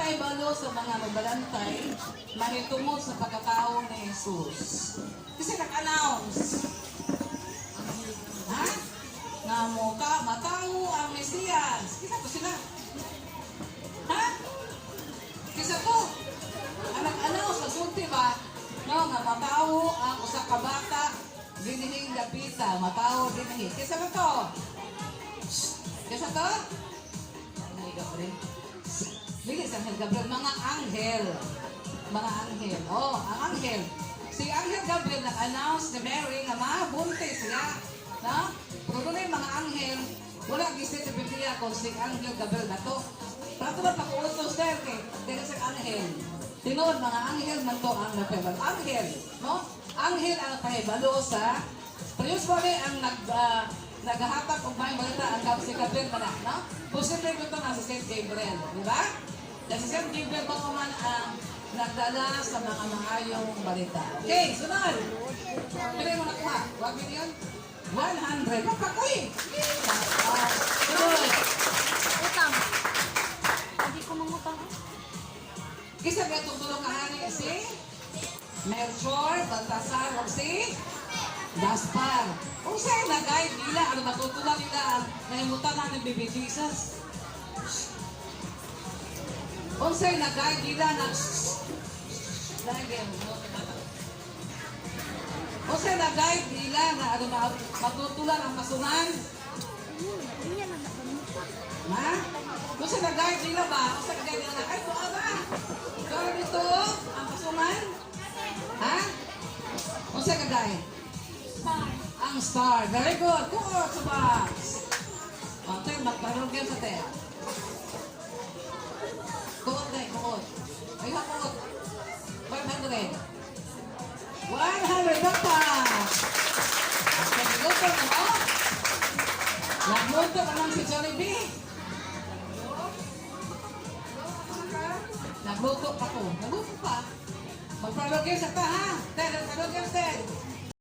nagpahibalo sa mga mabalantay mahitungod sa pagkatao ni Jesus. Kasi nag-announce, ha? Nga mo ka, matao ang Mesiyas. Kisa to sila. Ha? Kisa to. Ang nag-announce, masulti ba? No, nga matao ang usa ka bata, dinihing dapita, matao dinihing. Kisa ba to? Kisa to? Ay, Gabriel. Bigay sa Angel Gabriel, mga anghel. Mga anghel. Oh, ang anghel. Si Angel Gabriel nag-announce ni Mary nga mabuntis siya. No? Pero doon yung mga anghel, wala gising sa Biblia kung si Angel Gabriel na to. Pato ba pakuutos dahil kay sa anghel. Tinood mga anghel man to ang napahibalo. Anghel, no? Anghel ang napahibalo sa Priyos Bali ang naghahatag kung may balita ang si Gabriel man, no? Posible ito nga si Saint Gabriel, di ba? Kasi si Saint Gabriel pa man ang nagdala sa mga maayong balita. Okay, sunod! Pili mo nakuha. Huwag mo yun? 100. Makakoy! Sunod! Utang. Hindi ko mangutang. Kisa ba itong tulong kahani si Melchor, Baltasar, o si Gaspar. Kung sa'yo na-guide nila, ano matutunan nila ang nahimutan ng Baby Jesus? Kung sa'yo na-guide nila na kung sa'yo na-guide nila na ano matutunan ang kasunan? Ha? Kung sa'yo na-guide nila ba? Kung sa'yo na-guide nila na, ay, buka ba? Kaya dito, ang kasunan? Ha? Kung sa'yo na-guide? Ang star. Very good. Kuot sa box. Okay, magkaroon kayo sa tayo. Kuot na, kuot. Ayun, kuot. 500. 100 dapat. Okay, luto na mo. Nagluto ka lang si Jollibee. Nagluto pa ko. Nagluto pa. Magparog kayo sa ta, ha? Ted, magparog kayo, Ted.